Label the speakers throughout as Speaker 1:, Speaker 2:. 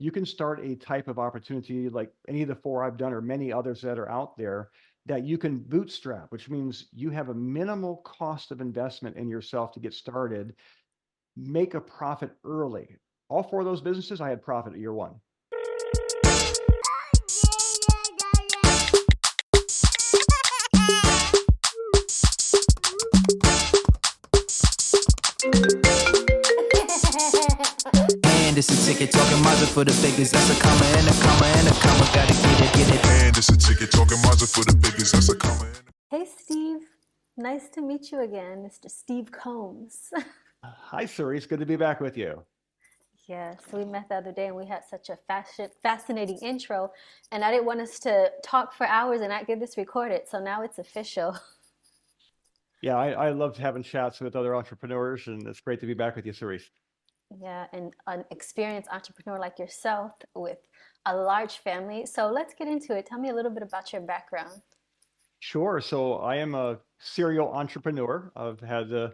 Speaker 1: you can start a type of opportunity like any of the four I've done or many others that are out there that you can bootstrap, which means you have a minimal cost of investment in yourself to get started, make a profit early. All four of those businesses, I had profit at year one.
Speaker 2: And it's a ticket talking Mazda for the biggest. That's a comma and a comma and a comma. Gotta get it. And it's a ticket talking Mazda for the biggest. That's a comma.
Speaker 3: Hey, Steve. Nice to meet you again, Mr. Steve Combs.
Speaker 1: Hi, Saríce. Good to be back with you.
Speaker 3: Yes, we met the other day and we had such a fascinating intro, and I didn't want us to talk for hours and not get this recorded, so now it's official.
Speaker 1: Yeah, I loved having chats with other entrepreneurs, and it's great to be back with you, Saríce.
Speaker 3: Yeah, and an experienced entrepreneur like yourself with a large family. So let's get into it. Tell me a little bit about your background.
Speaker 1: Sure. So I am a serial entrepreneur. I've had the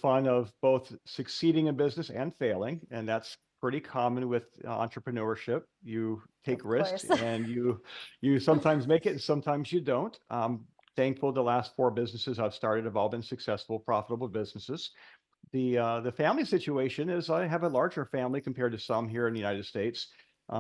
Speaker 1: fun of both succeeding in business and failing, and that's pretty common with entrepreneurship. You take
Speaker 3: Of
Speaker 1: risks,
Speaker 3: course.
Speaker 1: and you sometimes make it, and sometimes you don't. Thankful the last four businesses I've started have all been successful, profitable businesses. The family situation is I have a larger family compared to some here in the United States.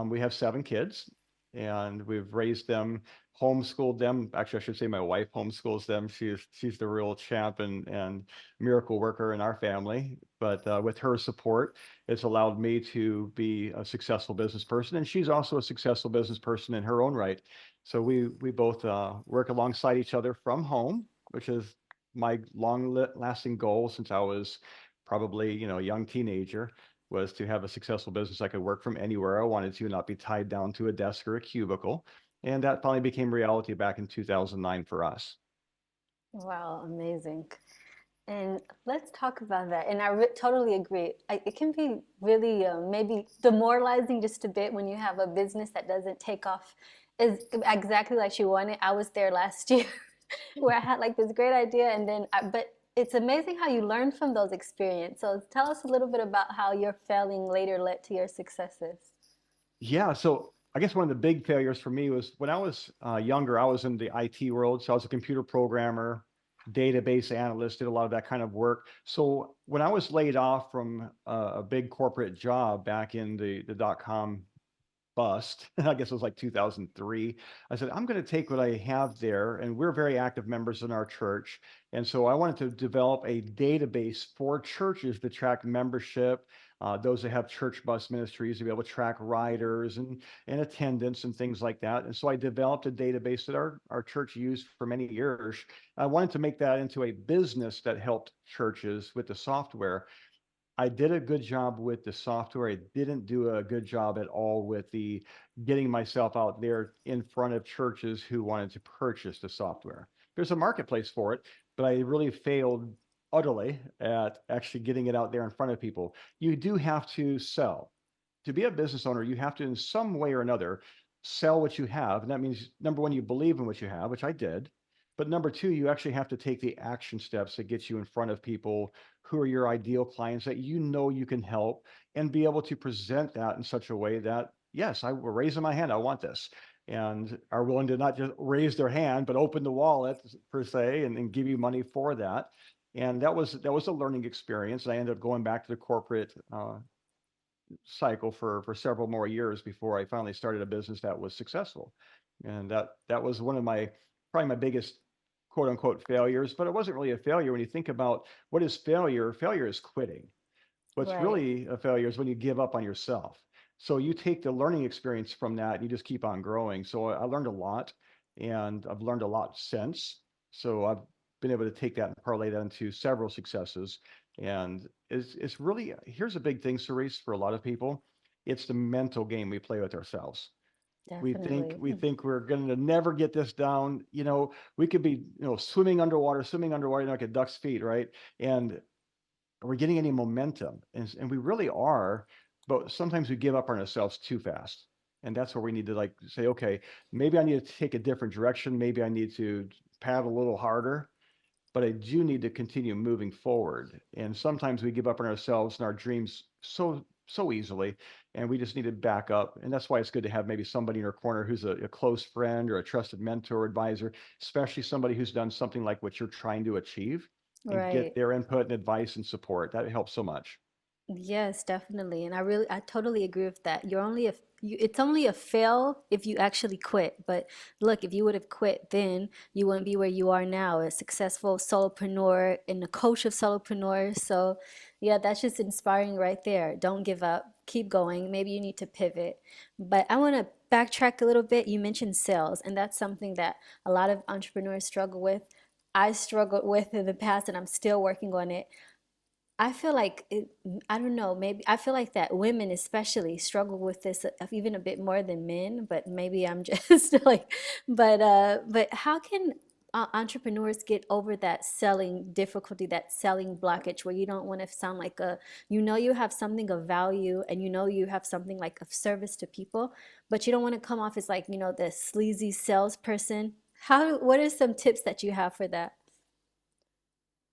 Speaker 1: We have seven kids, and we've raised them, homeschooled them. Actually, I should say my wife homeschools them. She's the real champ and miracle worker in our family. But with her support, it's allowed me to be a successful business person, and she's also a successful business person in her own right. So we both work alongside each other from home, which is my lasting goal since I was probably, a young teenager, was to have a successful business I could work from anywhere I wanted to, not be tied down to a desk or a cubicle. And that finally became reality back in 2009 for us.
Speaker 3: Wow, amazing. And let's talk about that. And I totally agree. It can be really maybe demoralizing just a bit when you have a business that doesn't take off is exactly like you wanted. I was there last year where I had like this great idea, and then but it's amazing how you learn from those experiences. So tell us a little bit about how your failing later led to your successes.
Speaker 1: Yeah, so I guess one of the big failures for me was when I was younger, I was in the IT world. So I was a computer programmer, database analyst, did a lot of that kind of work. So when I was laid off from a big corporate job back in the dot-com bust, I guess it was like 2003. I said, I'm going to take what I have there, and we're very active members in our church. And so I wanted to develop a database for churches to track membership, those that have church bus ministries to be able to track riders and attendance and things like that. And so I developed a database that our church used for many years. I wanted to make that into a business that helped churches with the software. I did a good job with the software. I didn't do a good job at all with the getting myself out there in front of churches who wanted to purchase the software. There's a marketplace for it, but I really failed utterly at actually getting it out there in front of people. You do have to sell. To be a business owner, you have to, in some way or another, sell what you have. And that means, number one, you believe in what you have, which I did. But number two, you actually have to take the action steps that get you in front of people who are your ideal clients that you know you can help, and be able to present that in such a way that, yes, I will raise my hand, I want this, and are willing to not just raise their hand, but open the wallet per se, and give you money for that. And that was a learning experience. And I ended up going back to the corporate cycle for several more years before I finally started a business that was successful. And that was one of my, probably my biggest quote unquote failures. But it wasn't really a failure when you think about what is failure. Failure is quitting. What's
Speaker 3: Right.
Speaker 1: really a failure is when you give up on yourself. So you take the learning experience from that and you just keep on growing. So I learned a lot, and I've learned a lot since. So I've been able to take that and parlay that into several successes. And it's really, here's a big thing, Cerise, for a lot of people. It's the mental game we play with ourselves. We think
Speaker 3: Definitely.
Speaker 1: we think we're going to never get this down. We could be, swimming underwater, like a duck's feet, right? And are we getting any momentum? And we really are, but sometimes we give up on ourselves too fast. And that's where we need to like say, okay, maybe I need to take a different direction. Maybe I need to paddle a little harder, but I do need to continue moving forward. And sometimes we give up on ourselves and our dreams so easily. and we just needed backup. And that's why it's good to have maybe somebody in your corner who's a close friend or a trusted mentor, advisor, especially somebody who's done something like what you're trying to achieve, and get
Speaker 3: Right.
Speaker 1: their input and advice and support. That helps so much.
Speaker 3: Yes, definitely. And I totally agree with that. It's only a fail if you actually quit. But look, if you would have quit then, you wouldn't be where you are now, a successful solopreneur and a coach of solopreneurs. So, yeah, that's just inspiring right there. Don't give up. Keep going. Maybe you need to pivot. But I want to backtrack a little bit. You mentioned sales, and that's something that a lot of entrepreneurs struggle with. I struggled with in the past, and I'm still working on it. I feel like I don't know, maybe I feel like that women especially struggle with this even a bit more than men, but maybe I'm just like, but how can entrepreneurs get over that selling difficulty, that selling blockage where you don't want to sound like you have something of value and you have something like of service to people, but you don't want to come off as like, the sleazy salesperson. What are some tips that you have for that?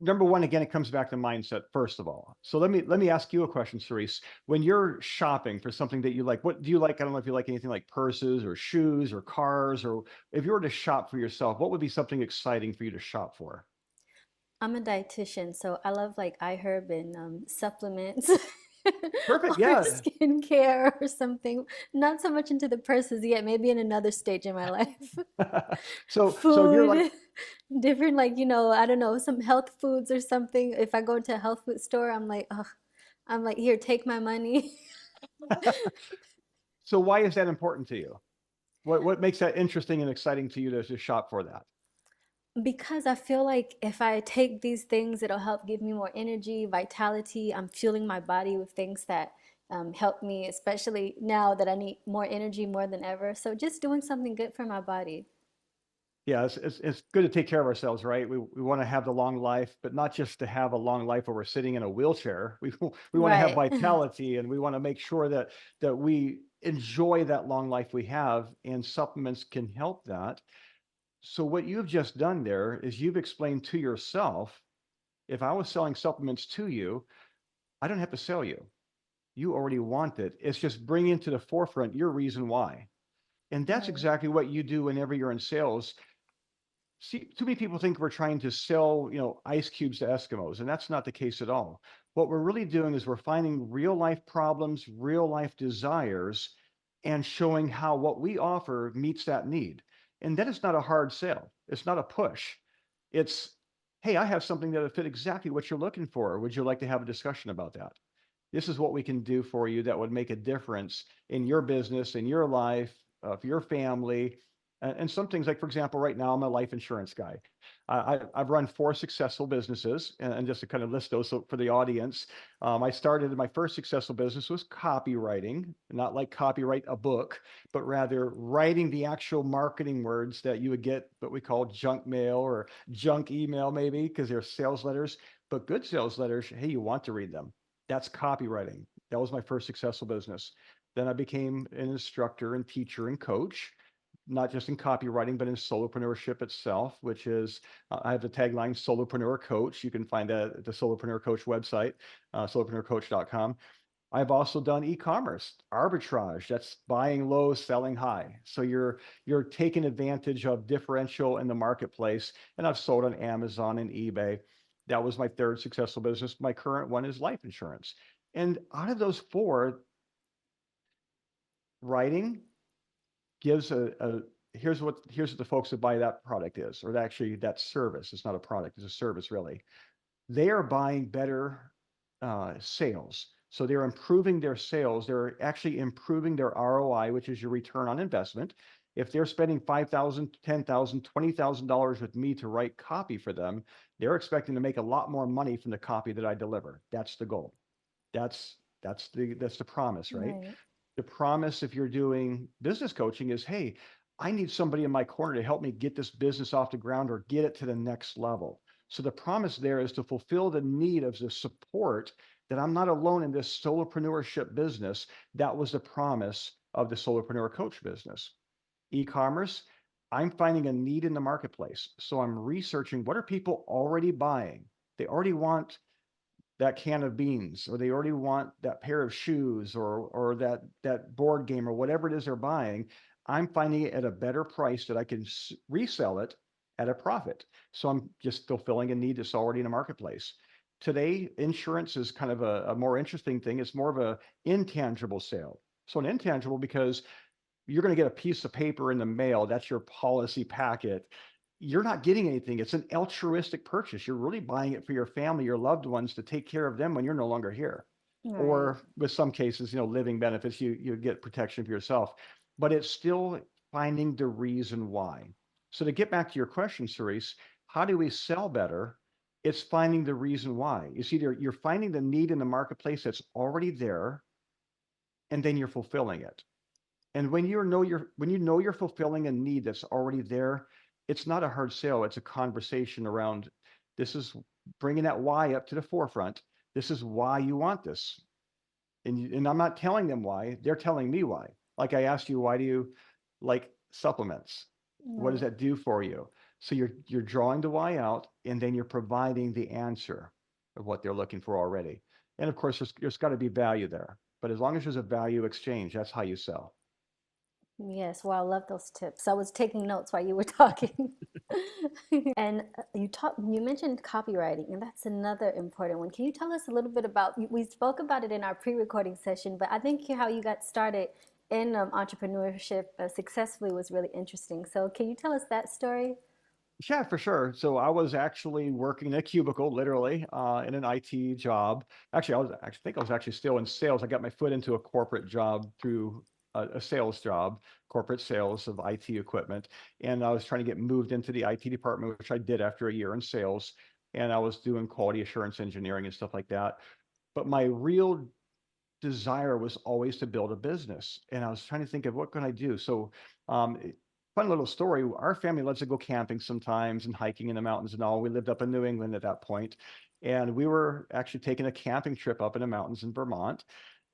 Speaker 1: Number one, again, it comes back to mindset, first of all. So let me ask you a question, Saríce. When you're shopping for something that you like, what do you like? I don't know if you like anything like purses or shoes or cars, or if you were to shop for yourself, what would be something exciting for you to shop for?
Speaker 3: I'm a dietitian, so I love like iHerb and supplements
Speaker 1: Perfect.
Speaker 3: or
Speaker 1: Yeah.
Speaker 3: skincare or something. Not so much into the purses yet, maybe in another stage in my life.
Speaker 1: So if you're like,
Speaker 3: Food, different, like, I don't know, some health foods or something. If I go into a health food store, I'm like, here, take my money.
Speaker 1: so why is that important to you? What makes that interesting and exciting to you to shop for that?
Speaker 3: Because I feel like if I take these things, it'll help give me more energy, vitality. I'm fueling my body with things that help me, especially now that I need more energy more than ever. So just doing something good for my body.
Speaker 1: Yeah, it's good to take care of ourselves, right? We want to have the long life, but not just to have a long life where we're sitting in a wheelchair. We want to have
Speaker 3: Right.
Speaker 1: vitality, and we want to make sure that we enjoy that long life we have, and supplements can help that. So what you've just done there is you've explained to yourself, if I was selling supplements to you, I don't have to sell you. You already want it. It's just bringing to the forefront your reason why. And that's
Speaker 3: Right.
Speaker 1: exactly what you do whenever you're in sales. See, too many people think we're trying to sell, ice cubes to Eskimos, and that's not the case at all. What we're really doing is we're finding real life problems, real life desires, and showing how what we offer meets that need. And that is not a hard sell. It's not a push. It's, hey, I have something that would fit exactly what you're looking for. Would you like to have a discussion about that? This is what we can do for you that would make a difference in your business, in your life, for your family. And some things like, for example, right now I'm a life insurance guy. I've run 4 successful businesses, and just to kind of list those for the audience, I started my first successful business was copywriting, not like copyright a book, but rather writing the actual marketing words that you would get what we call junk mail or junk email, maybe because they're sales letters, but good sales letters. Hey, you want to read them. That's copywriting. That was my first successful business. Then I became an instructor and teacher and coach, not just in copywriting, but in solopreneurship itself, which is, I have the tagline Solopreneur Coach. You can find that at the Solopreneur Coach website, solopreneurcoach.com. I've also done e-commerce, arbitrage. That's buying low, selling high. So you're taking advantage of differential in the marketplace. And I've sold on Amazon and eBay. That was my third successful business. My current one is life insurance. And out of those four, writing gives here's what the folks that buy that product is, or actually that service. It's not a product, it's a service really. They are buying better sales. So they're improving their sales. They're actually improving their ROI, which is your return on investment. If they're spending $5,000, $10,000, $20,000 with me to write copy for them, they're expecting to make a lot more money from the copy that I deliver. That's the goal. That's the promise, right?
Speaker 3: Right.
Speaker 1: The promise, if you're doing business coaching, is, hey, I need somebody in my corner to help me get this business off the ground or get it to the next level. So the promise there is to fulfill the need of the support, that I'm not alone in this solopreneurship business. That was the promise of the solopreneur coach business. E-commerce, I'm finding a need in the marketplace. So I'm researching, what are people already buying? They already want that can of beans, or they already want that pair of shoes, or that board game, or whatever it is they're buying. I'm finding it at a better price that I can resell it at a profit. So I'm just fulfilling a need that's already in the marketplace. Today, insurance is kind of a more interesting thing. It's more of a intangible sale. So an intangible, because you're going to get a piece of paper in the mail. That's your policy packet. You're not getting anything. It's an altruistic purchase. You're really buying it for your family, your loved ones, to take care of them when you're no longer here.
Speaker 3: Right.
Speaker 1: Or with some cases, living benefits, you get protection for yourself. But it's still finding the reason why. So to get back to your question, Saríce, how do we sell better? It's finding the reason why. You see, you're finding the need in the marketplace that's already there, and then you're fulfilling it. And when you know you're fulfilling a need that's already there, it's not a hard sale. It's a conversation around, this is bringing that why up to the forefront. This is why you want this. And I'm not telling them why, they're telling me why. Like I asked you, why do you like supplements? What does
Speaker 3: Right.
Speaker 1: that do for you? So you're drawing the why out, and then you're providing the answer of what they're looking for already. And of course, there's got to be value there. But as long as there's a value exchange, that's how you sell.
Speaker 3: Yes, well, I love those tips. I was taking notes while you were talking. And you mentioned copywriting, and that's another important one. Can you tell us a little bit about, we spoke about it in our pre-recording session, but I think how you got started in entrepreneurship successfully was really interesting. So can you tell us that story?
Speaker 1: Yeah, for sure. So I was actually working in a cubicle, literally, in an IT job. Actually, I think I was actually still in sales. I got my foot into a corporate job through a sales job, corporate sales of IT equipment. And I was trying to get moved into the IT department, which I did after a year in sales. And I was doing quality assurance engineering and stuff like that. But my real desire was always to build a business. And I was trying to think of what can I do. So, um, fun little story. Our family loves to go camping sometimes and hiking in the mountains and all. We lived up in New England at that point, and we were actually taking a camping trip up in the mountains in Vermont.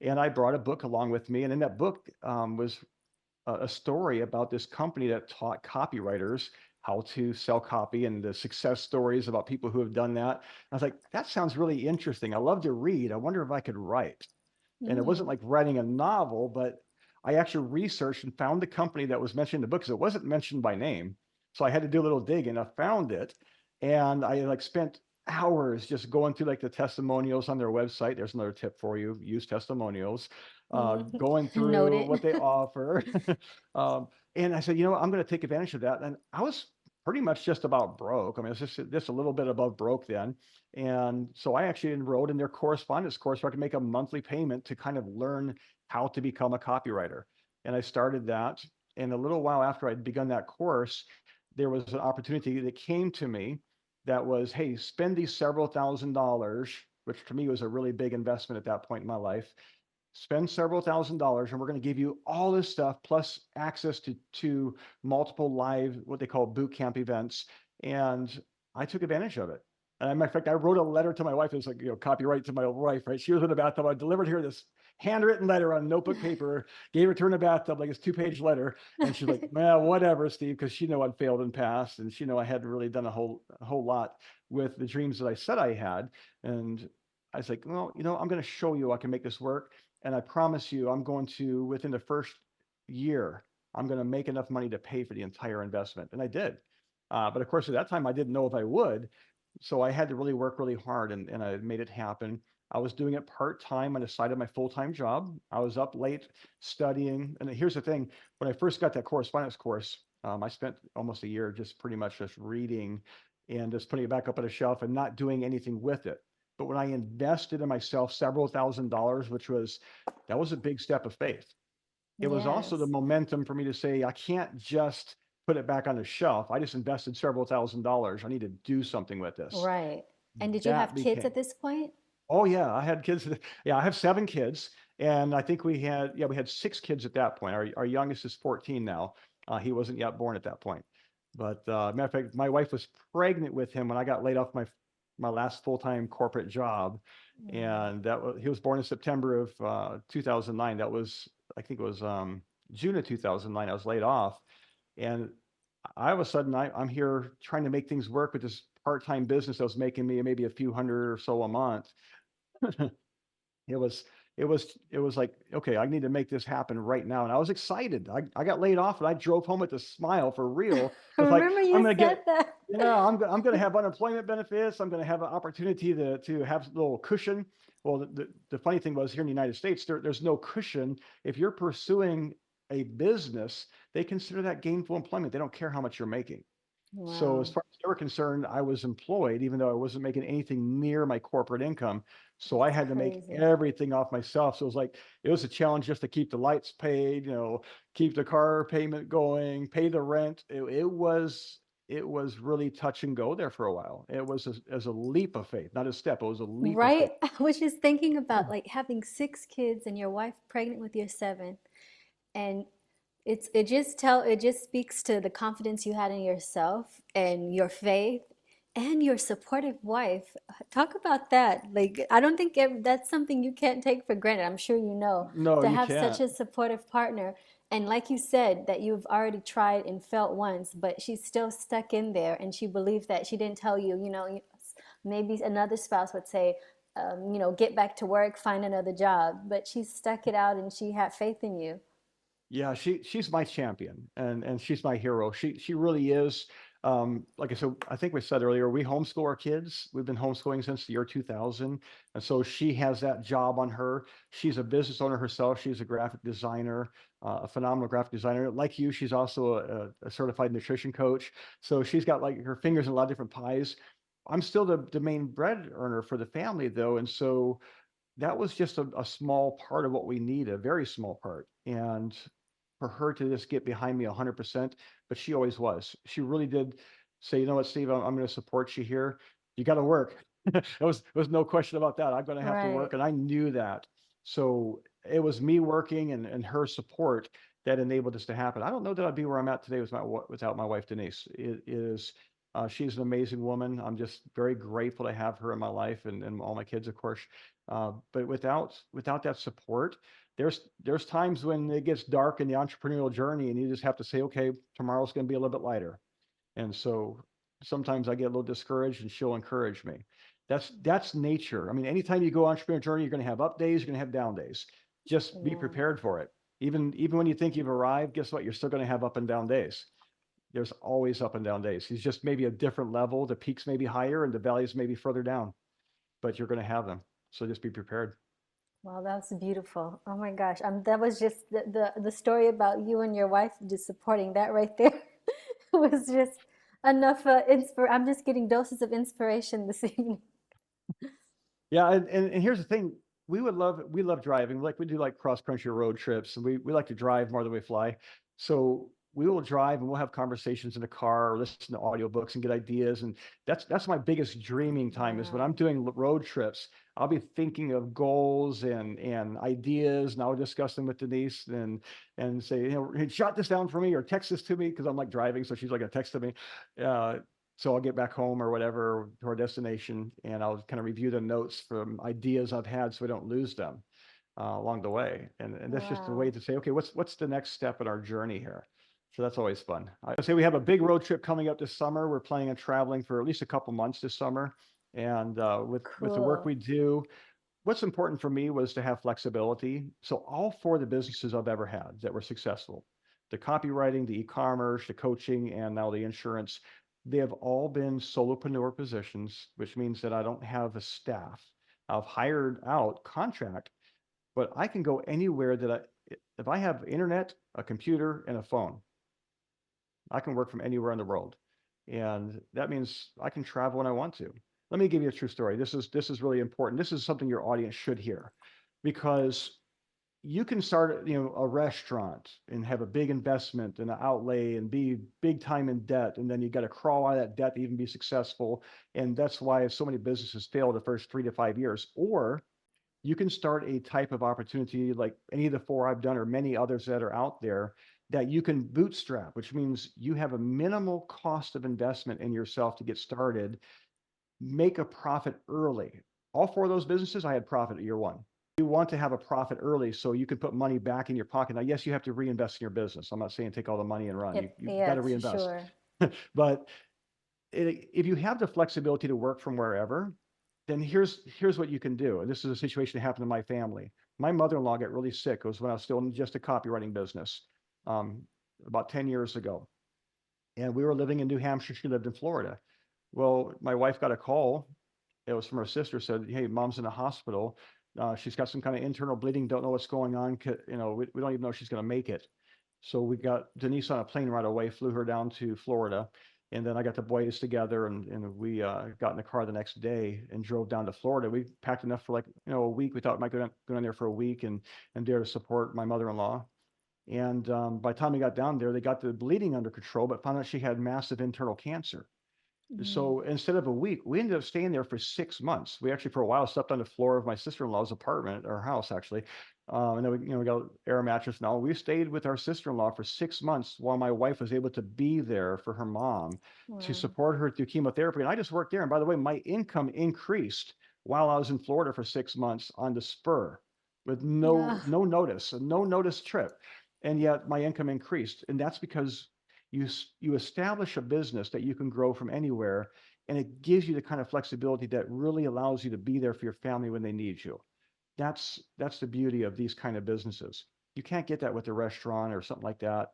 Speaker 1: And I brought a book along with me, and in that book was a story about this company that taught copywriters how to sell copy, and the success stories about people who have done that. I was like, that sounds really interesting. I love to read. I wonder if I could write. And it wasn't
Speaker 3: Mm.
Speaker 1: like writing a novel, but I actually researched and found the company that was mentioned in the book, because it wasn't mentioned by name. So I had to do a little digging. I found it, and I like spent hours just going through like the testimonials on their website. There's another tip for you: use testimonials.
Speaker 3: Mhm.
Speaker 1: Going through
Speaker 3: Noted.
Speaker 1: what they offer. um, and I said, I'm going to take advantage of that. And I was pretty much just about broke. I mean, it's just a little bit above broke then. And so I actually enrolled in their correspondence course where I could make a monthly payment to kind of learn how to become a copywriter. And I started that. And a little while after I'd begun that course, there was an opportunity that came to me that was, hey, spend these several $1,000s, which to me was a really big investment at that point in my life. Spend several $1,000s, and we're going to give you all this stuff plus access to multiple live, what they call boot camp events. And I took advantage of it. And matter of fact, I wrote a letter to my wife. It was like, copyright to my wife, right? She was in the bathtub. I delivered her this handwritten letter on notebook paper, gave it to her in the bathtub, like it's 2-page letter. And she's like, well, whatever, Steve, because she knew I'd failed in past. And she knew I hadn't really done a whole lot with the dreams that I said I had. And I was like, well, I'm going to show you I can make this work. And I promise you, I'm going to, within the first year, I'm going to make enough money to pay for the entire investment. And I did. But of course, at that time, I didn't know if I would. So I had to really work really hard, and I made it happen. I was doing it part-time on the side of my full-time job. I was up late studying. And here's the thing, when I first got that correspondence course, I spent almost a year just pretty much just reading and just putting it back up on a shelf and not doing anything with it. But when I invested in myself several $1,000s, that was a big step of faith. It was also the
Speaker 3: Yes.
Speaker 1: momentum for me to say, I can't just put it back on the shelf. I just invested several $1,000s. I need to do something with this.
Speaker 3: Right. And did you
Speaker 1: That
Speaker 3: have kids
Speaker 1: became,
Speaker 3: at this point?
Speaker 1: oh yeah, I had kids. Yeah, I have 7 kids. And I think we had 6 kids at that point. Our youngest is 14 now. He wasn't yet born at that point. But matter of fact, my wife was pregnant with him when I got laid off my last full-time corporate job.
Speaker 3: Mm.
Speaker 1: And he was born in September of 2009. That was, I think it was June of 2009. I was laid off. And all of a sudden, I'm here trying to make things work with this part-time business that was making me maybe a few hundred or so a month. It was it was like, okay, I need to make this happen right now. And I was excited. I got laid off and I drove home with a smile for real.
Speaker 3: I
Speaker 1: It's like,
Speaker 3: remember
Speaker 1: I'm
Speaker 3: you
Speaker 1: gonna
Speaker 3: said
Speaker 1: get,
Speaker 3: that.
Speaker 1: yeah, I'm gonna have unemployment benefits. I'm gonna have an opportunity to have a little cushion. Well, the funny thing was here in the United States, there's no cushion. If you're pursuing a business, they consider that gainful employment. They don't care how much you're making. So as
Speaker 3: Wow,
Speaker 1: far as they were concerned, I was employed, even though I wasn't making anything near my corporate income. So I
Speaker 3: that's
Speaker 1: had to make
Speaker 3: crazy.
Speaker 1: everything off myself. So it was like, it was a challenge just to keep the lights paid, keep the car payment going, pay the rent. It was really touch and go there for a while. It was as a leap of faith, not a step. It was a leap of faith.
Speaker 3: Right? I was just thinking about like having 6 kids and your wife pregnant with your seventh. And it just speaks to the confidence you had in yourself and your faith and your supportive wife. Talk about that. Like I don't think that's something you can't take for granted. I'm sure you know,
Speaker 1: No,
Speaker 3: to
Speaker 1: you
Speaker 3: have such
Speaker 1: can't.
Speaker 3: a supportive partner. And like you said, that you've already tried and felt once, but she's still stuck in there, and she believes that she didn't tell you. Maybe another spouse would say, get back to work, find another job, but she stuck it out and she had faith in you.
Speaker 1: Yeah, she's my champion and she's my hero. She really is. Like I said, I think we said earlier, we homeschool our kids. We've been homeschooling since the year 2000. And so she has that job on her. She's a business owner herself. She's a graphic designer, a phenomenal graphic designer. Like you, she's also a certified nutrition coach. So she's got like her fingers in a lot of different pies. I'm still the main bread earner for the family though. And so that was just a small part of what we need, a very small part. And for her to just get behind me 100%, but she always was. She really did say, you know what, Steve, I'm going to support you here. You got to work. There was no question about that. I'm going to have to
Speaker 3: Right.
Speaker 1: work. And I knew that. So it was me working and her support that enabled this to happen. I don't know that I'd be where I'm at today without my wife, Denise. It is, she's an amazing woman. I'm just very grateful to have her in my life and all my kids, of course. But without that support, there's times when it gets dark in the entrepreneurial journey, and you just have to say, okay, tomorrow's going to be a little bit lighter. And so sometimes I get a little discouraged, and she'll encourage me. That's nature. I mean, anytime you go entrepreneurial journey, you're going to have up days, you're going to have down days. Just be
Speaker 3: Yeah.
Speaker 1: prepared for it. Even when you think you've arrived, guess what? You're still going to have up and down days. There's always up and down days. He's just maybe a different level. The peaks may be higher and the valleys may be further down, but you're going to have them. So just be prepared.
Speaker 3: Wow, that's beautiful. Oh my gosh. That was just the story about you and your wife just supporting that right there was just enough I'm just getting doses of inspiration this evening.
Speaker 1: Yeah, and here's the thing. We love driving. Like we do like cross country road trips, and we like to drive more than we fly. So we will drive and we'll have conversations in the car or listen to audiobooks and get ideas. And that's my biggest dreaming time is when I'm
Speaker 3: Wow.
Speaker 1: doing road trips. I'll be thinking of goals and ideas, and I'll discuss them with Denise and say, hey, jot this down for me or text this to me because I'm like driving, so she's like a text to me. Uh, so I'll get back home or whatever to our destination, and I'll kind of review the notes from ideas I've had so we don't lose them along the way. And that's just a way
Speaker 3: Wow.
Speaker 1: to say, okay, what's the next step in our journey here? So that's always fun. I say we have a big road trip coming up this summer. We're planning on traveling for at least a couple months this summer. And with the work
Speaker 3: Cool.
Speaker 1: we do, what's important for me was to have flexibility. So all four of the businesses I've ever had that were successful, the copywriting, the e-commerce, the coaching, and now the insurance, they have all been solopreneur positions, which means that I don't have a staff. I've hired out contract, but I can go anywhere if I have internet, a computer, and a phone, I can work from anywhere in the world. And that means I can travel when I want to. Let me give you a true story. This is really important. This is something your audience should hear because you can start, a restaurant and have a big investment and an outlay and be big time in debt. And then you got to crawl out of that debt to even be successful. And that's why so many businesses fail the first 3 to 5 years. Or you can start a type of opportunity like any of the four I've done or many others that are out there that you can bootstrap, which means you have a minimal cost of investment in yourself to get started, make a profit early. All four of those businesses, I had profit at year one. You want to have a profit early so you can put money back in your pocket. Now, yes, you have to reinvest in your business. I'm not saying take all the money and run. You got
Speaker 3: Yeah,
Speaker 1: to
Speaker 3: for
Speaker 1: reinvest.
Speaker 3: sure.
Speaker 1: But if you have the flexibility to work from wherever, then here's what you can do. And this is a situation that happened in my family. My mother-in-law got really sick. It was when I was still in just a copywriting business, um, about 10 years ago. And we were living in New Hampshire. She lived in Florida. Well, my wife got a call. It was from her sister, said, "Hey, mom's in the hospital. She's got some kind of internal bleeding. Don't know what's going on. We don't even know if she's going to make it." So we got Denise on a plane right away, flew her down to Florida. And then I got the boys together, and we got in the car the next day and drove down to Florida. We packed enough for, like, a week. We thought we might go down there for a week and there to support my mother-in-law. And by the time we got down there, they got the bleeding under control, but found out she had massive internal cancer.
Speaker 3: Mm.
Speaker 1: So instead of a week, we ended up staying there for 6 months. We actually, for a while, slept on the floor of my sister-in-law's apartment, or house, actually. And then we got air mattress and all. We stayed with our sister-in-law for 6 months while my wife was able to be there for her mom to
Speaker 3: Wow.
Speaker 1: support her through chemotherapy. And I just worked there. And by the way, my income increased while I was in Florida for 6 months on the spur with
Speaker 3: Yeah.
Speaker 1: no notice, a no notice trip. And yet my income increased. And that's because you establish a business that you can grow from anywhere, and it gives you the kind of flexibility that really allows you to be there for your family when they need you. That's the beauty of these kind of businesses. You can't get that with a restaurant or something like that.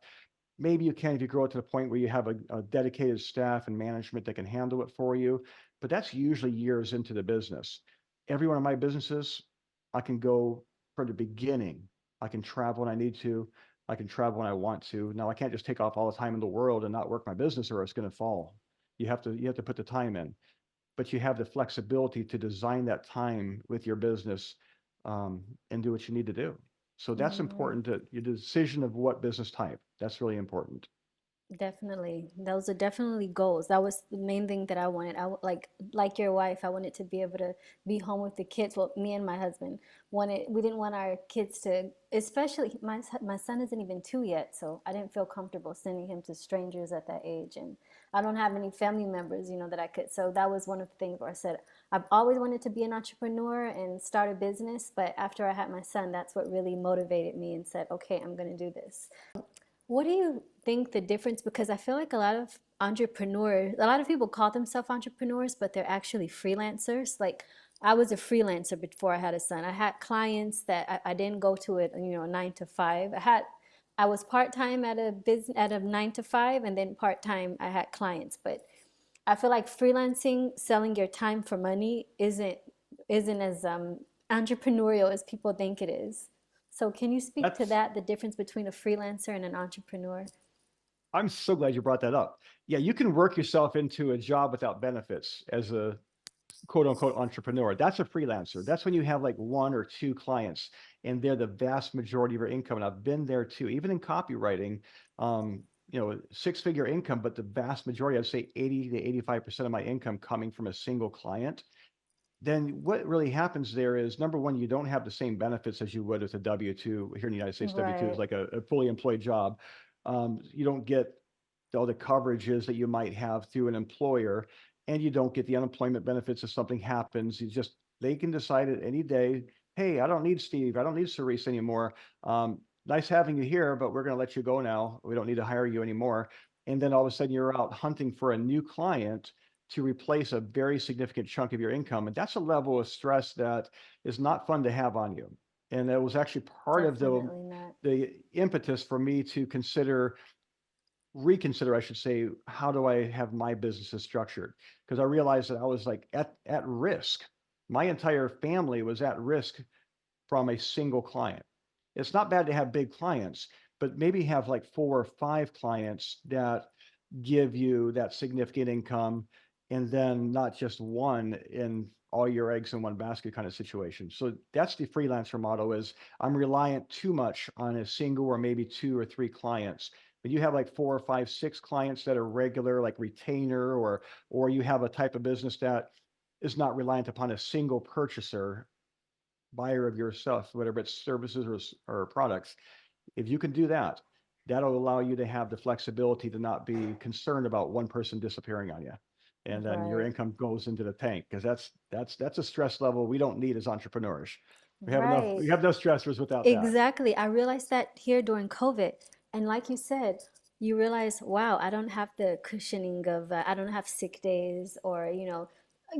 Speaker 1: Maybe you can if you grow it to the point where you have a dedicated staff and management that can handle it for you, but that's usually years into the business. Every one of my businesses, I can go from the beginning. I can travel when I need to. I can travel when I want to. Now, I can't just take off all the time in the world and not work my business, or it's going to fall. You have to put the time in, but you have the flexibility to design that time with your business, and do what you need to do. So that's
Speaker 3: Right.
Speaker 1: important, to your decision of what business type. That's really important.
Speaker 3: Definitely. Those are definitely goals. That was the main thing that I wanted. Like your wife, I wanted to be able to be home with the kids. Well, me and my husband wanted, we didn't want our kids to, especially my son isn't even 2 yet, so I didn't feel comfortable sending him to strangers at that age. And I don't have any family members, that I could. So that was one of the things where I said, I've always wanted to be an entrepreneur and start a business, but after I had my son, that's what really motivated me and said, okay, I'm going to do this. What do you think the difference? Because I feel like a lot of entrepreneurs, a lot of people call themselves entrepreneurs, but they're actually freelancers. Like I was a freelancer before I had a son. I had clients that I didn't go to it, 9 to 5. I was part time at a business at a 9 to 5, and then part time I had clients. But I feel like freelancing, selling your time for money, isn't as entrepreneurial as people think it is. So can you speak to
Speaker 1: That's
Speaker 3: that, the difference between a freelancer and an entrepreneur?
Speaker 1: I'm so glad you brought that up. Yeah, you can work yourself into a job without benefits as a quote unquote entrepreneur. That's a freelancer. That's when you have like one or two clients and they're the vast majority of your income. And I've been there too, even in copywriting, six-figure income, but the vast majority, I'd say 80 to 85% of my income coming from a single client. Then what really happens there is, number one, you don't have the same benefits as you would with a W-2. Here in the United States, W-2 is
Speaker 3: Right.
Speaker 1: like a fully employed job. You don't get all the coverages that you might have through an employer, and you don't get the unemployment benefits if something happens. They can decide at any day, hey, I don't need Steve, I don't need Saríce anymore. Nice having you here, but we're going to let you go now. We don't need to hire you anymore. And then all of a sudden you're out hunting for a new client to replace a very significant chunk of your income. And that's a level of stress that is not fun to have on you. And that was actually part of
Speaker 3: Definitely not.
Speaker 1: the impetus for me to reconsider, I should say, how do I have my businesses structured? Because I realized that I was like at risk. My entire family was at risk from a single client. It's not bad to have big clients, but maybe have like 4 or 5 clients that give you that significant income, and then not just one in all your eggs in one basket kind of situation. So that's the freelancer model. Is I'm reliant too much on a single or maybe 2 or 3 clients. But you have like 4 or 5, 6 clients that are regular, like retainer, or you have a type of business that is not reliant upon a single purchaser, buyer of your stuff, whatever it's services or products. If you can do that, that'll allow you to have the flexibility to not be concerned about one person disappearing on you. And then your
Speaker 3: Right.
Speaker 1: income goes into the tank, because that's a stress level we don't need as entrepreneurs.
Speaker 3: Right.
Speaker 1: We have no stressors without that.
Speaker 3: Exactly. I realized that here during COVID. And like you said, you realize, wow, I don't have the cushioning of, I don't have sick days or,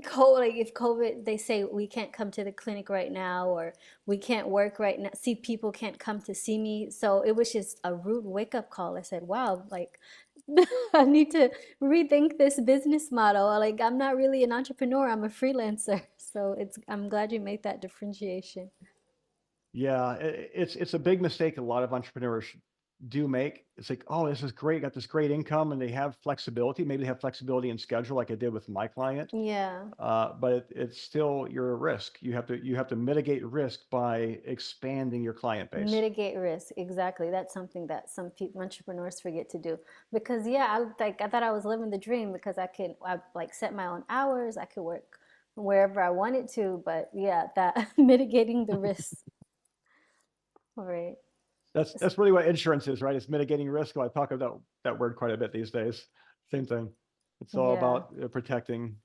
Speaker 3: like if COVID, they say we can't come to the clinic right now, or we can't work right now, see people can't come to see me. So it was just a rude wake up call. I said, wow, like I need to rethink this business model. Like I'm not really an entrepreneur, I'm a freelancer. So I'm glad you made that differentiation.
Speaker 1: Yeah, it's a big mistake a lot of entrepreneurs do make. It's like, oh, this is great, got this great income, and they have flexibility. Maybe they have flexibility in schedule, like I did with my client.
Speaker 3: Yeah.
Speaker 1: But it's still you're a risk. You have to mitigate risk by expanding your client base.
Speaker 3: Mitigate risk, exactly. That's something that some people, entrepreneurs forget to do. Because yeah, I thought I was living the dream because I like set my own hours. I could work wherever I wanted to. But yeah, that mitigating the risks. All right.
Speaker 1: That's really what insurance is, right? It's mitigating risk. I talk about that word quite a bit these days. Same thing. It's all
Speaker 3: Yeah,
Speaker 1: about protecting.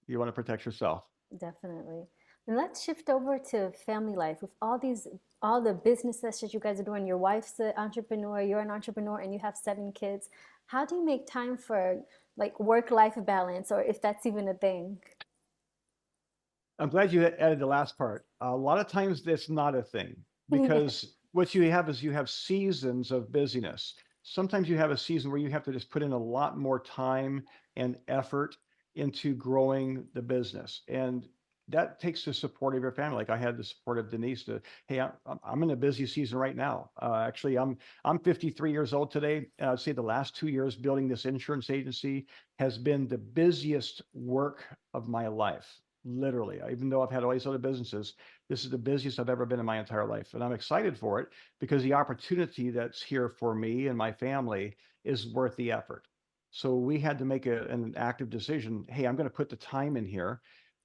Speaker 1: You want to protect yourself.
Speaker 3: definitely. And let's shift over to family life with all the business that you guys are doing. Your wife's an entrepreneur, you're an entrepreneur, and you have 7 kids. How do you make time for like work-life balance, or if that's even a thing?
Speaker 1: I'm glad you added the last part. A lot of times that's not a thing
Speaker 3: Yeah.
Speaker 1: because what you have is you have seasons of busyness. Sometimes you have a season where you have to just put in a lot more time and effort into growing the business. And that takes the support of your family. Like I had the support of Denise to, hey, I'm in a busy season right now. Actually, I'm 53 years old today. I'd say the last 2 years building this insurance agency has been the busiest work of my life. Literally, even though I've had all these other businesses, this is the busiest I've ever been in my entire life. And I'm excited for it because the opportunity that's here for me and my family is worth the effort. So we had to make an active decision. Hey, I'm going to put the time in here,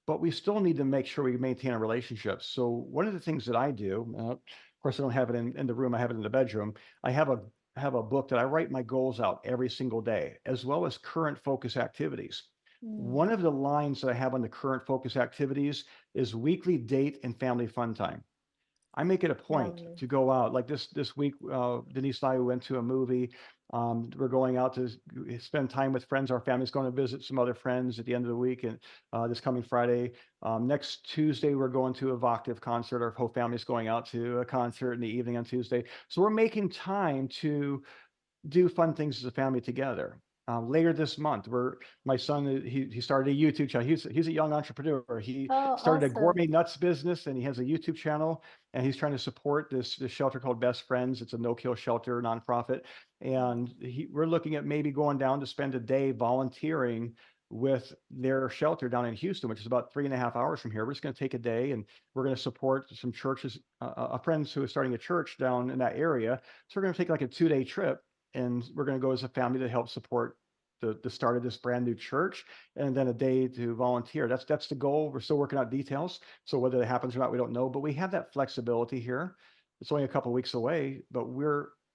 Speaker 1: but we still need to make sure we maintain our relationships. So one of the things that I do, of course, I don't have it in the room. I have it in the bedroom. I have a book that I write my goals out every single day, as well as current focus activities.
Speaker 3: Mm,
Speaker 1: One of the lines that I have on the current focus activities is weekly date and family fun time. I make it a point
Speaker 3: lovely.
Speaker 1: to go out. Like this week, Denise and I went to a movie. We're going out to spend time with friends. Our family's going to visit some other friends at the end of the week, and this coming Friday. Next Tuesday, we're going to a Voctive concert. Our whole family's going out to a concert in the evening on Tuesday. So we're making time to do fun things as a family together. Later this month, where my son he started a YouTube channel. He's a young entrepreneur. He
Speaker 3: Oh,
Speaker 1: started a
Speaker 3: awesome.
Speaker 1: gourmet nuts business, and he has a YouTube channel. And he's trying to support this shelter called Best Friends. It's a no-kill shelter nonprofit, and we're looking at maybe going down to spend a day volunteering with their shelter down in Houston, which is about 3.5 hours from here. We're just going to take a day, and we're going to support some churches, a friend who is starting a church down in that area. So we're going to take like a 2-day trip, and we're going to go as a family to help support the start of this brand new church, and then a day to volunteer. That's the goal. We're still working out details, so whether that happens or not, we don't know. But we have that flexibility here. It's only a couple of weeks away, but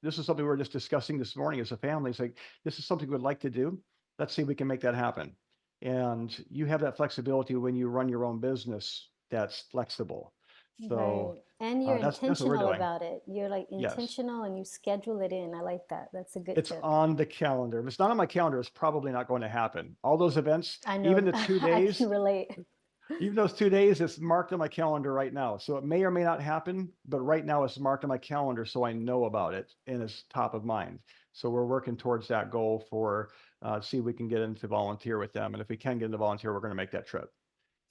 Speaker 1: this is something we're just discussing this morning as a family. It's like this is something we'd like to do. Let's see if we can make that happen. And you have that flexibility when you run your own business. That's flexible. So
Speaker 3: Right. And you're
Speaker 1: that's what we're
Speaker 3: intentional
Speaker 1: doing.
Speaker 3: about it. You're like
Speaker 1: Yes.
Speaker 3: intentional and you schedule it in. I like that. That's a good
Speaker 1: It's
Speaker 3: tip.
Speaker 1: on the calendar. If it's not on my calendar, it's probably not going to happen. All those events,
Speaker 3: I
Speaker 1: even
Speaker 3: know
Speaker 1: the two
Speaker 3: I can
Speaker 1: days,
Speaker 3: relate.
Speaker 1: even those 2 days, it's marked on my calendar right now. So it may or may not happen, but right now it's marked on my calendar so I know about it and it's top of mind. So we're working towards that goal for see if we can get into volunteer with them. And if we can get into volunteer, we're going to make that trip.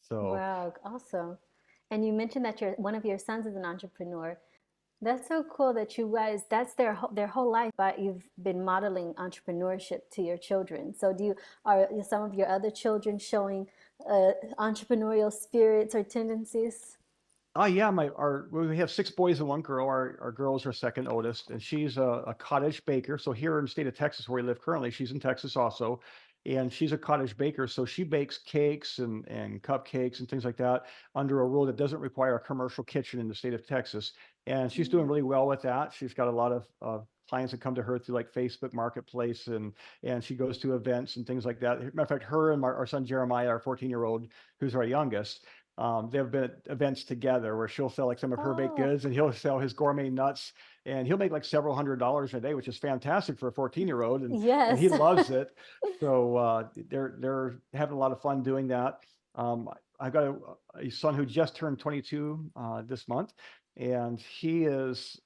Speaker 1: So
Speaker 3: Wow, awesome. And you mentioned that one of your sons is an entrepreneur. That's so cool that you guys, that's their whole life, but you've been modeling entrepreneurship to your children. So are some of your other children showing entrepreneurial spirits or tendencies?
Speaker 1: oh yeah, we have 6 boys and 1 girl. Our girl's our second oldest, and she's a cottage baker. So here in the state of Texas, where we live currently, she's in Texas also, and she's a cottage baker. So she bakes cakes and cupcakes and things like that under a rule that doesn't require a commercial kitchen in the state of Texas. And she's doing
Speaker 3: Mm.
Speaker 1: really well with that. She's got a lot of clients that come to her through like Facebook Marketplace, and she goes to events and things like that. Matter of fact, her and our son Jeremiah, our 14-year-old, who's our youngest, there have been events together where she'll sell like some of her baked
Speaker 3: Oh,
Speaker 1: goods and he'll sell his gourmet nuts, and he'll make like several $100s a day, which is fantastic for a 14-year-old, and he
Speaker 3: yes.
Speaker 1: loves it. So they're having a lot of fun doing that. I've got a son who just turned 22 this month, and he is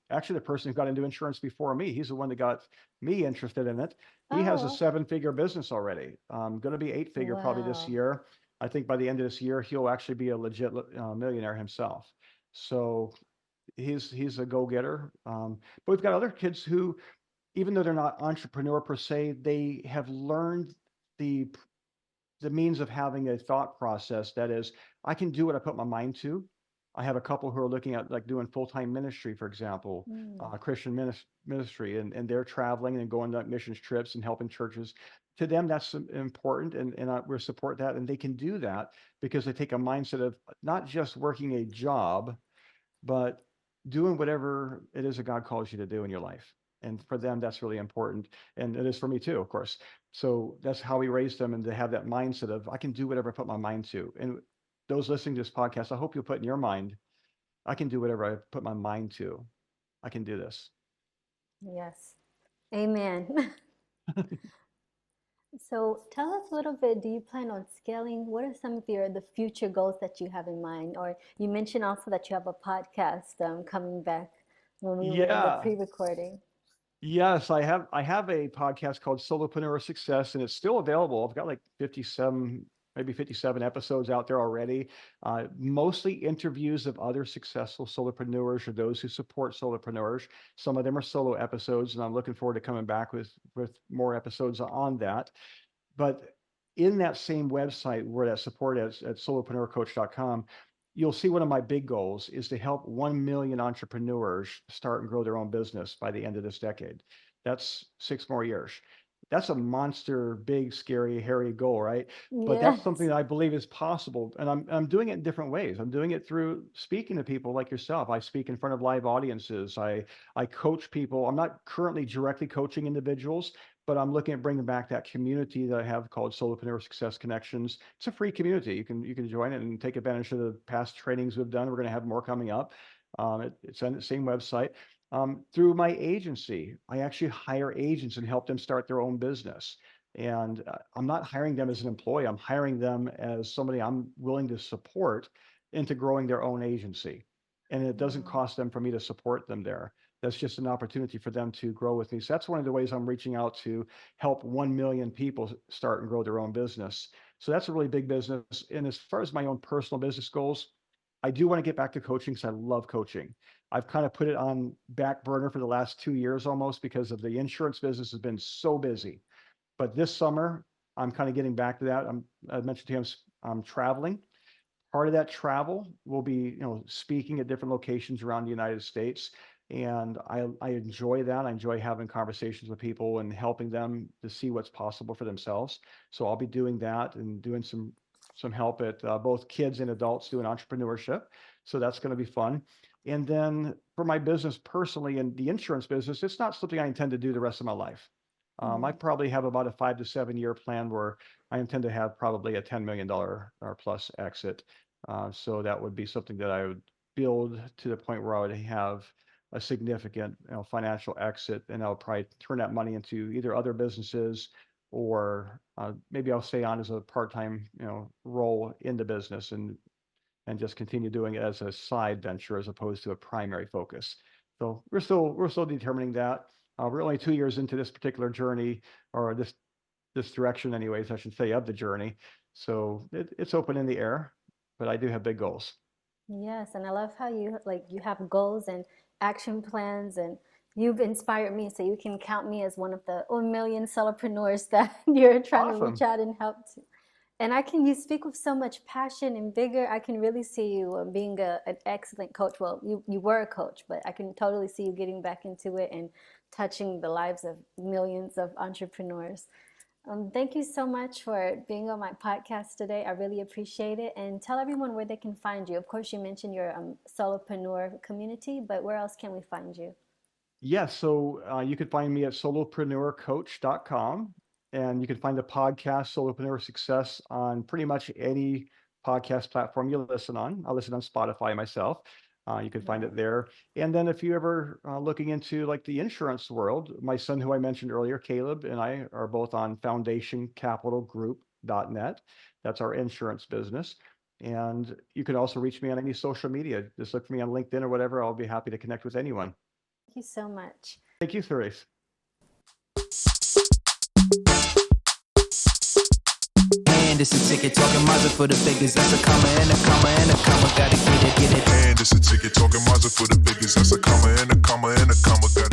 Speaker 1: actually the person who got into insurance before me. He's the one that got me interested in it. He has a
Speaker 3: Oh,
Speaker 1: 7-figure business already. Going to be 8-figure probably this
Speaker 3: wow.
Speaker 1: year. I think by the end of this year, he'll actually be a legit millionaire himself. So he's a go-getter. But we've got other kids who, even though they're not entrepreneur per se, they have learned the means of having a thought process that is, I can do what I put my mind to. I have a couple who are looking at like doing full-time ministry, for example,
Speaker 3: Mm,
Speaker 1: Christian ministry, and they're traveling and going on missions trips and helping churches. To them, that's important, and we support that, and they can do that because they take a mindset of not just working a job, but doing whatever it is that God calls you to do in your life. And for them, that's really important. And it is for me too, of course. So that's how we raise them, and to have that mindset of, I can do whatever I put my mind to. And those listening to this podcast, I hope you'll put in your mind, I can do whatever I put my mind to. I can do this.
Speaker 3: yes. Amen. So tell us a little bit, do you plan on scaling? What are some of the future goals that you have in mind? Or you mentioned also that you have a podcast coming back when we were in the
Speaker 1: Yeah.
Speaker 3: pre-recording.
Speaker 1: Yes, I have a podcast called Solopreneur Success, and it's still available. I've got like 57, maybe 57 episodes out there already. Mostly interviews of other successful solopreneurs or those who support solopreneurs. Some of them are solo episodes, and I'm looking forward to coming back with more episodes on that. But in that same website where that support is at solopreneurcoach.com, you'll see one of my big goals is to help 1 million entrepreneurs start and grow their own business by the end of this decade. That's 6 more years. That's a monster, big, scary, hairy goal, right? But that's something
Speaker 3: Yes.
Speaker 1: that I believe is possible. And I'm doing it in different ways. I'm doing it through speaking to people like yourself. I speak in front of live audiences. I coach people. I'm not currently directly coaching individuals, but I'm looking at bringing back that community that I have called Solopreneur Success Connections. It's a free community. You can join it and take advantage of the past trainings we've done. We're going to have more coming up. It's on the same website. Through my agency, I actually hire agents and help them start their own business. And I'm not hiring them as an employee. I'm hiring them as somebody I'm willing to support into growing their own agency. And it doesn't
Speaker 3: Wow.
Speaker 1: cost them for me to support them there. That's just an opportunity for them to grow with me. So that's one of the ways I'm reaching out to help 1 million people start and grow their own business. So that's a really big business. And as far as my own personal business goals, I do want to get back to coaching because I love coaching. I've kind of put it on back burner for the last 2 years almost because of the insurance business has been so busy. But this summer, I'm kind of getting back to that. I mentioned to him, I'm traveling. Part of that travel will be, speaking at different locations around the United States. And I enjoy that. I enjoy having conversations with people and helping them to see what's possible for themselves. So I'll be doing that and doing some help at both kids and adults doing entrepreneurship. So that's going to be fun. And then for my business personally and the insurance business, it's not something I intend to do the rest of my life. I
Speaker 3: Mm,
Speaker 1: probably have about a 5 to 7 year plan where I intend to have probably a $10 million or plus exit. So that would be something that I would build to the point where I would have a significant, financial exit, and I'll probably turn that money into either other businesses or maybe I'll stay on as a part-time, role in the business and just continue doing it as a side venture as opposed to a primary focus. So we're still determining that. We're only 2 years into this particular journey, or this direction, anyways, I should say, of the journey. So it's open in the air, but I do have big goals.
Speaker 3: yes, and I love how you have goals and action plans, and you've inspired me, so you can count me as one of the 1 million solopreneurs that you're trying to reach
Speaker 1: Awesome.
Speaker 3: out and help to. And you speak with so much passion and vigor. I can really see you being an excellent coach. Well, you were a coach, but I can totally see you getting back into it and touching the lives of millions of entrepreneurs. Thank you so much for being on my podcast today. I really appreciate it. And tell everyone where they can find you. Of course, you mentioned your solopreneur community, but where else can we find you?
Speaker 1: Yes, so you can find me at solopreneurcoach.com, and you can find the podcast Solopreneur Success on pretty much any podcast platform you listen on. I listen on Spotify myself. You can find
Speaker 3: Right.
Speaker 1: it there. And then if you ever looking into like the insurance world, my son who I mentioned earlier, Caleb, and I are both on Foundation Capital Group Freelancer.net. That's our insurance business. And you can also reach me on any social media. Just look for me on LinkedIn or whatever. I'll be happy to connect with anyone.
Speaker 3: Thank you so much.
Speaker 1: Thank you, Saríce.
Speaker 2: And it's a ticket talking Mazda for the biggest. That's a comma and a comma and a comma. Gotta get it, get it.
Speaker 4: And it's a ticket talking Mazda for the biggest. That's a comma and a comma and a comma. Gotta